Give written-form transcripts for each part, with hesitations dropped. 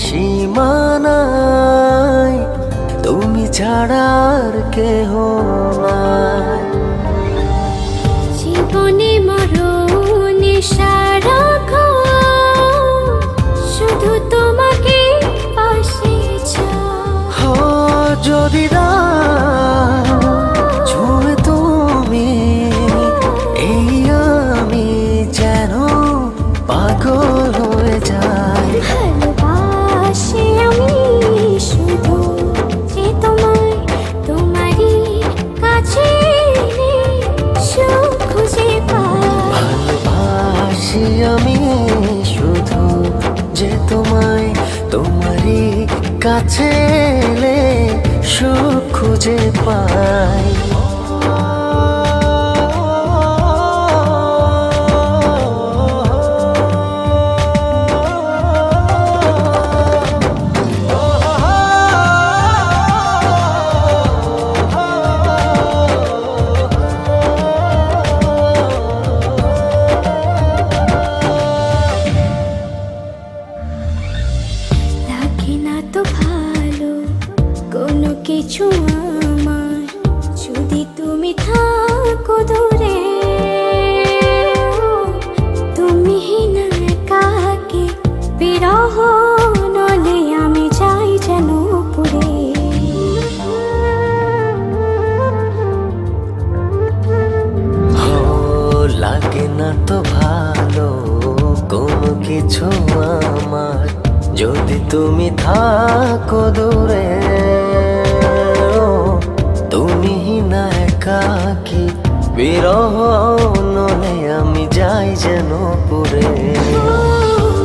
সীমানায় তুমি ছাড়া আর কেহ নাই। জীবনে মরণে সারাক্ষণ শুধু তোমাকে পাশে চাই। যদি ছুঁয়ে তুমি এই আমি যেন পাগল হয়ে যাই। ভালোবাসি আমি শুধু যে তোমায়, তোমারই কাছে সুখ খুঁজে পাই। ভালোবাসি আমি শুধু যে তোমায়, তোমারই কাছে এলে সুখ খুঁজে পাই। লাগে না তো ভালো কোনো কিছু আমার, যদি তুমি থাকো দূরে। তুমি না একাকে বিরহ নলে আমি যাই যেন পুরে। লাগে না তো ভালো কোনো কিছু আমার, যদি তুমি থাকো দূরে। তুমি না একাকি বিরহ নলে আমি যাই যেন পুরে।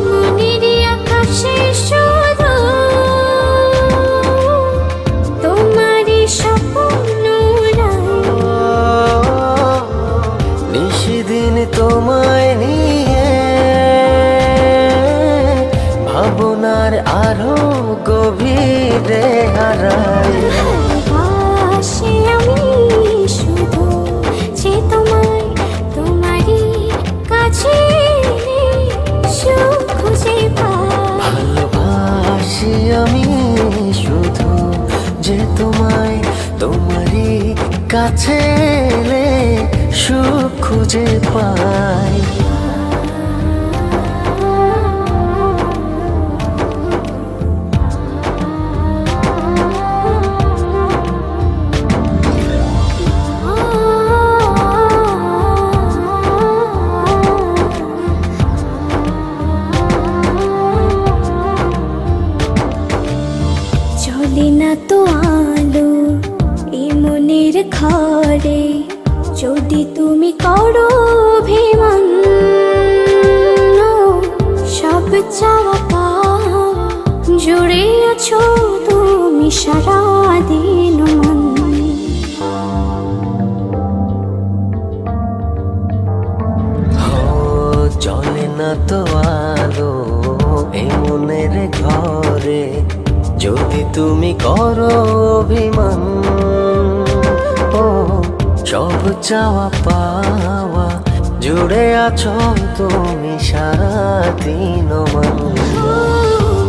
মনেরই আকাশে শুধু তোমারই স্বপ্ন নিশিদিন তোমায় নিয়ে ভাবনার আরো গভীরে হারাই। ভালোবাসি আমি শুধু যে তোমায়, তোমারই কাছে সুখ খুঁজে পাই। ভালোবাসি আমি শুধু যে তোমায়, তোমারই কাছে এলে সুখ খুঁজে পাই। চলে না তো আলো এই মনের ঘরে, যদি তুমি করো অভিমান। সব চাওয়া পাওয়া জুড়ে আছো তুমি সারাদিন মন। চলে না তো আলো এই মনের ঘরে, যদি তুমি করো অভিমান। সব চাওয়া পাওয়া জুড়ে আছো তুমি সারাদিন মন।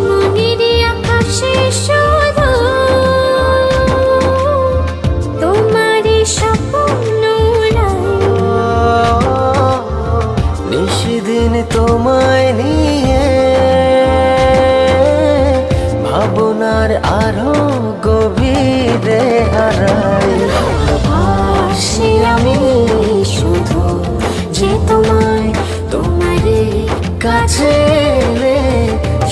মনেরই আকাশে শুধু তোমারই স্বপ্ন নিশিদিন তোমায় নিয়ে ভাবনার আরো গভীরে হারাই। ভালোবাসি আমি শুধু যে তোমায়, তোমারই কাছে এলে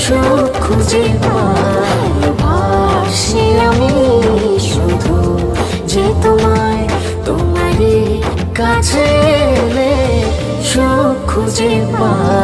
সুখ খুঁজে পাই। ভালোবাসি আমি শুধু যে তোমায়, তোমারই কাছে এলে সুখ খুঁজে পাই।